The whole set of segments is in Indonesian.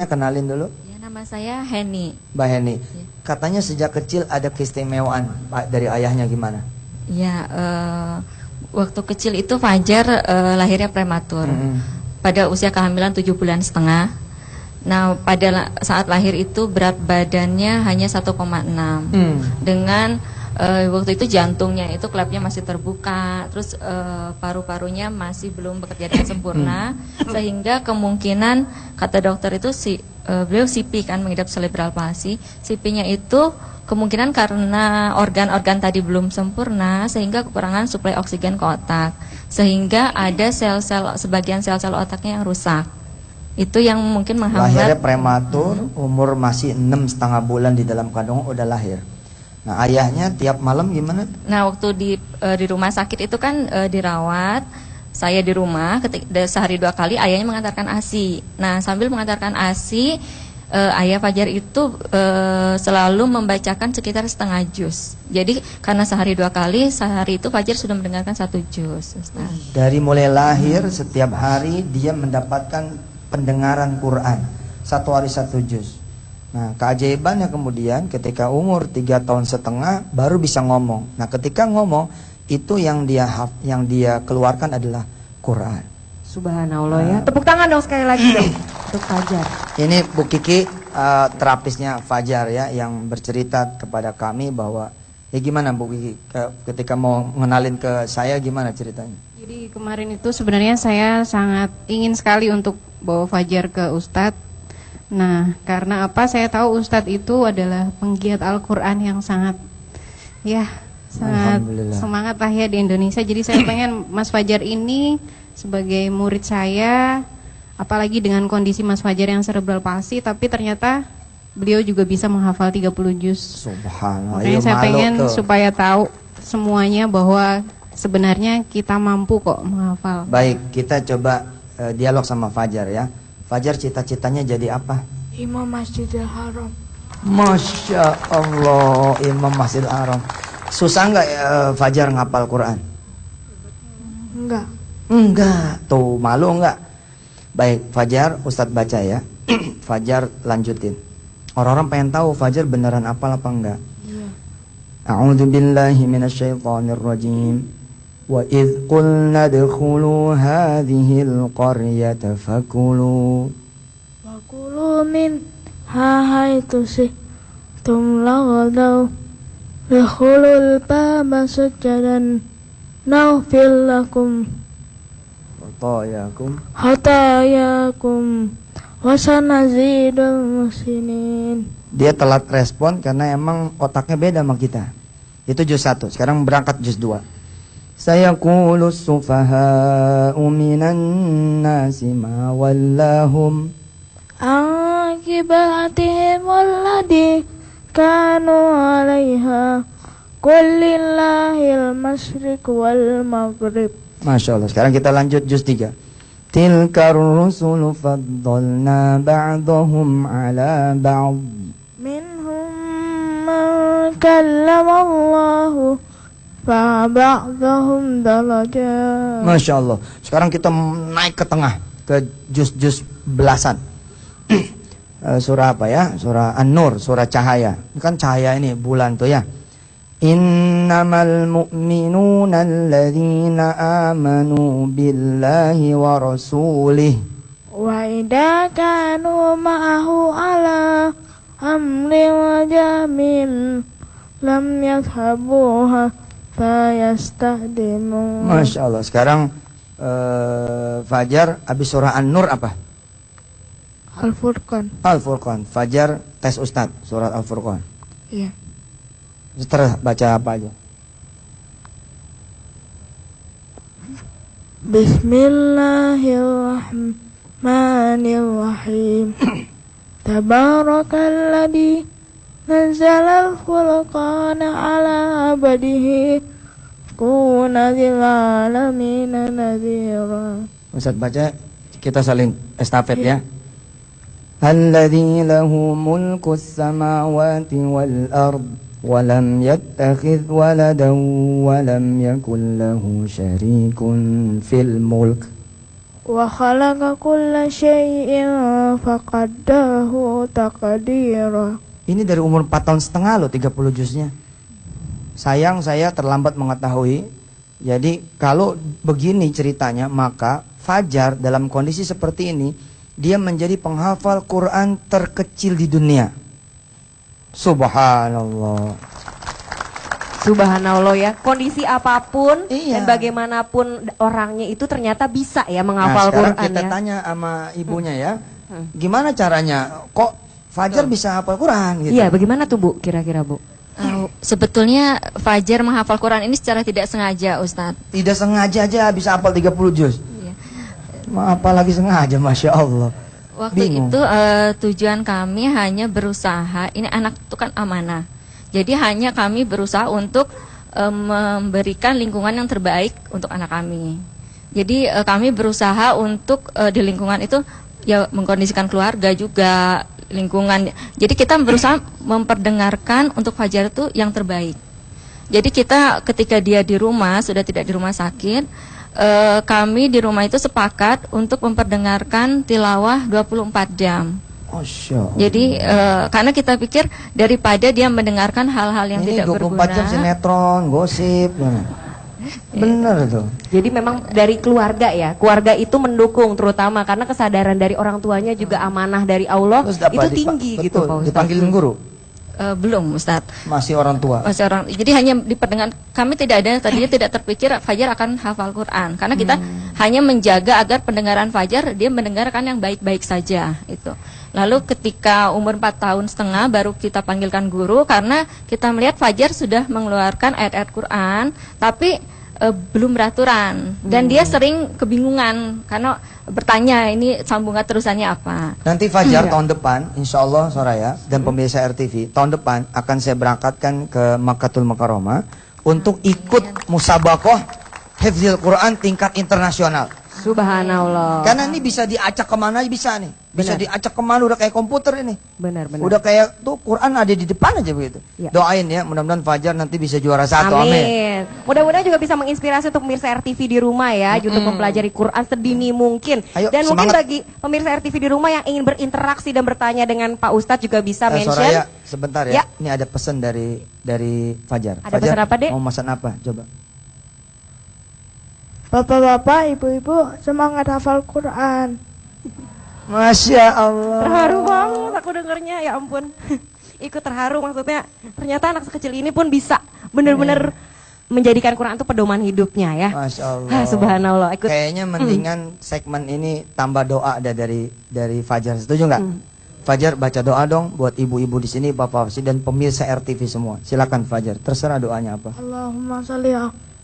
Kenalin dulu. Ya, nama saya Heni. Mbak Heni. Ya. Katanya sejak kecil ada keistimewaan dari ayahnya gimana? Ya, waktu kecil itu Fajar lahirnya prematur. Pada usia kehamilan 7 bulan setengah. Nah, pada saat lahir itu berat badannya hanya 1,6. Dengan waktu itu jantungnya itu klepnya masih terbuka, terus paru-parunya masih belum bekerja dengan sempurna, sehingga kemungkinan kata dokter itu beliau CP kan, mengidap cerebral palsy. CP-nya itu kemungkinan karena organ-organ tadi belum sempurna sehingga kekurangan suplai oksigen ke otak, sehingga ada sebagian sel-sel otaknya yang rusak. Itu yang mungkin menghambat. Lahirnya prematur, umur masih 6,5 bulan di dalam kandungan udah lahir. Nah, ayahnya tiap malam gimana? Nah, waktu di rumah sakit itu kan dirawat, saya di rumah sehari 2 kali, ayahnya mengantarkan ASI. Nah, sambil mengantarkan ASI, ayah Fajar itu selalu membacakan sekitar setengah juz. Jadi karena sehari 2 kali, sehari itu Fajar sudah mendengarkan 1 juz. Dari mulai lahir setiap hari dia mendapatkan pendengaran Quran, 1 hari 1 juz. Nah, keajaibannya kemudian ketika umur 3,5 tahun baru bisa ngomong. Nah, ketika ngomong itu yang dia keluarkan adalah Quran. Subhanallah ya. Tepuk tangan dong sekali lagi dong untuk Fajar. Ini Bu Kiki terapisnya Fajar ya, yang bercerita kepada kami bahwa gimana Bu Kiki ketika mau ngenalin ke saya, gimana ceritanya? Jadi kemarin itu sebenarnya saya sangat ingin sekali untuk bawa Fajar ke Ustadz. Nah, karena apa? Saya tahu Ustadz itu adalah penggiat Al-Quran yang sangat semangat lah ya di Indonesia. Jadi saya pengen Mas Fajar ini sebagai murid saya, apalagi dengan kondisi Mas Fajar yang cerebral palsy, tapi ternyata beliau juga bisa menghafal 30 juz. Subhanallah. Makanya saya pengen supaya tahu semuanya bahwa sebenarnya kita mampu kok menghafal. Baik, kita coba dialog sama Fajar ya. Fajar cita-citanya jadi apa? Imam Masjidil Haram. Masya Allah, Imam Masjidil Haram. Susah nggak Fajar ngapal Quran? Enggak. Enggak, tuh malu enggak? Baik, Fajar, Ustadz baca ya. Fajar lanjutin. Orang-orang pengen tahu Fajar beneran apal apa enggak? Iya. A'udzu billahi minasyaitonir rajim. Wa idh qulna dkhulu hadhil qaryata fakulu min haitsu si'tum laghadaw dkhulul baba sujadan naghfir lakum hatayakum wa sanazidul muhsinin. Dia telat respon karena emang otaknya beda sama kita. Itu juz 1. Sekarang berangkat juz 2. Sayaqulu as-sufaha'u minan nasi ma wallahum akibatihim alladhi kanu 'alaiha qul lillahil masyriq wal maghrib. Masya Allah. Sekarang kita lanjut juz 3. Tilkar rusulu faddalna ba'dahum 'ala ba'd minhum man kallama Allahu fa'ba'dahum darajat. Masya Allah. Sekarang kita naik ke tengah, ke juz-juz belasan. Surah apa ya? Surah An-Nur, surah cahaya. Ini kan cahaya ini, bulan tuh ya. Innamal mu'minuna alladzina amanu billahi wa rasulih wa idza kanu ma'ahu ala amrin jamin lam yadhhabuha fayastahdimu. Masya Allah. Sekarang Fajar habis surah An-Nur apa? Al-Furqan. Al-Furqan. Fajar tes Ustadz surat Al-Furqan. Iya. Terus baca apa aja? Bismillahirrahmanirrahim. Tabarakalladzi nazzalal furqana ala abdihi kuna lil alamin nadhira. Ustaz baca, kita saling estafet ya. Alladzi lahu mulkus samawati wal ard wa lam yattakhidh waladan wa lam yakul lahu syarikun fil mulk وخلق كل شيء فقدره تقديرا. Ini dari umur 4 tahun setengah loh 30 juznya. Sayang saya terlambat mengetahui. Jadi kalau begini ceritanya, maka Fajar dalam kondisi seperti ini, dia menjadi penghafal Quran terkecil di dunia. Subhanallah. Subhanallah ya, kondisi apapun Iya. dan bagaimanapun orangnya itu ternyata bisa ya menghafal Sekarang Quran kita ya. tanya sama ibunya ya, gimana caranya? Kok Fajar bisa hafal Quran gitu? Iya, bagaimana tuh Bu kira-kira Bu? Sebetulnya Fajar menghafal Quran ini secara tidak sengaja, Ustadz. Tidak sengaja aja bisa hafal 30 juz. Iya. Apalagi sengaja, Masya Allah. Waktu Bingung. itu tujuan kami hanya berusaha, ini anak itu kan amanah. Jadi hanya kami berusaha untuk memberikan lingkungan yang terbaik untuk anak kami. Jadi kami berusaha untuk di lingkungan itu ya mengkondisikan keluarga juga, lingkungan. Jadi kita berusaha memperdengarkan untuk Fajar itu yang terbaik. Jadi kita ketika dia di rumah, sudah tidak di rumah sakit, kami di rumah itu sepakat untuk memperdengarkan tilawah 24 jam. Masya Allah. Jadi karena kita pikir daripada dia mendengarkan hal-hal yang Ini tidak 24 berguna. jam sinetron, gosip. Bener tuh. Jadi memang dari keluarga ya, keluarga itu mendukung terutama karena kesadaran dari orang tuanya juga amanah dari Allah Terus apa, itu tinggi gitu betul, Pak Ustadz. dipanggilin guru? Belum, Ustadz. Masih orang tua. Masih orang. Jadi hanya diperdengar. Kami tidak ada tadinya tidak terpikir Fajar akan hafal Quran karena kita hanya menjaga agar pendengaran Fajar dia mendengarkan yang baik-baik saja itu. Lalu ketika umur 4 tahun setengah baru kita panggilkan guru karena kita melihat Fajar sudah mengeluarkan ayat-ayat Quran tapi belum beraturan dan dia sering kebingungan karena bertanya ini sambungan terusannya apa. Nanti Fajar tahun depan, insya Allah Soraya dan pemirsa RTV, tahun depan akan saya berangkatkan ke Makkatul Mukarramah untuk ikut musabakoh Hifdzil Quran tingkat internasional. Subhanallah. Karena ini bisa diacak kemana bisa nih. Bisa Benar. diacak kemana, udah kayak komputer ini. Benar-benar. Udah kayak tuh Quran ada di depan aja begitu. Ya. Doain ya, mudah-mudahan Fajar nanti bisa juara 1. Amin. Amin. Mudah-mudahan juga bisa menginspirasi untuk pemirsa RTV di rumah ya, untuk mempelajari Quran sedini mungkin. Ayo, Dan mungkin semangat. bagi pemirsa RTV di rumah yang ingin berinteraksi dan bertanya dengan Pak Ustadz juga bisa mention. Soraya, sebentar ya. Ya. Ini ada pesan dari Fajar. Ada Fajar, pesan apa, Dek? mau pesan apa? Coba. Bapak-bapak, ibu-ibu, semangat hafal Quran. Masya Allah. Terharu banget aku dengernya, ya ampun. Ikut terharu maksudnya. Ternyata anak sekecil ini pun bisa benar-benar menjadikan Quran itu pedoman hidupnya ya. Masya Allah. Subhanallah. Ikut. Kayaknya mendingan segmen ini tambah doa ada dari Fajar. Setuju nggak? Fajar baca doa dong buat ibu-ibu di sini, bapak dan pemirsa RTV semua. Silakan Fajar. Terserah doanya apa. Allahumma salli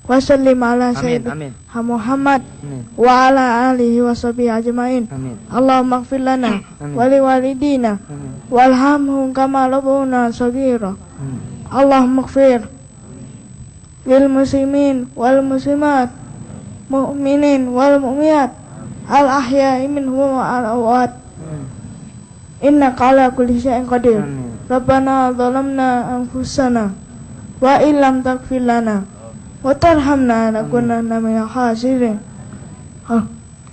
wa sallim ala Amin, sayyidina amin. Muhammad Amin. wa ala alihi wa sahbihi ajmain. Amin. Allahumma ighfir lana Amin. wa liwalidina Amin. warhamhum kama rabbuna shaghira. Amin. Allahumma ighfir lil muslimin wal muslimat, mu'minin wal mu'minat, al ahya'i minhum wa al amwat. Innaka ala kulli syai'in qadir. Amin. Rabbana zalamna anfusana wa illam taghfir lana wa tarhamna lanakunanna minal khasirin.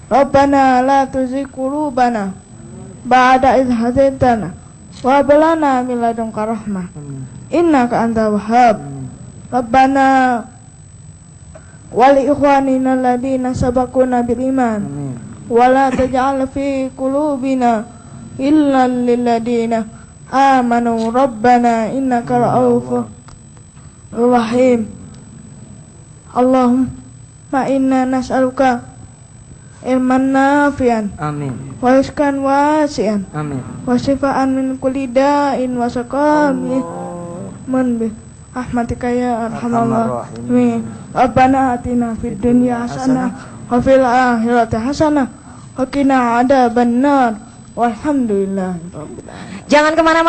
Rabbana la tuzigh qulubana ba'da idh hadaitana wa hab lana min ladunka rahmah innaka antal wahhab. Rabbana wa li ikhwanina alladhina sabaquna bil iman Amin. wa la taj'al fi qulubina illa lil ladina amanu rabbana innaka ra'ufur rahim. Allahumma inna nas'aluka ilman nafi'an Amin. wa rizqan wasi'an Amin. wa shifaan min kulli da'in wa saqamin bi rahmatika ya arhamar rahimin. Rabbana atina fid dunya hasanah wa fil akhirati hasanah wa qina adzabannar. Walhamdulillah. Jangan kemana-mana.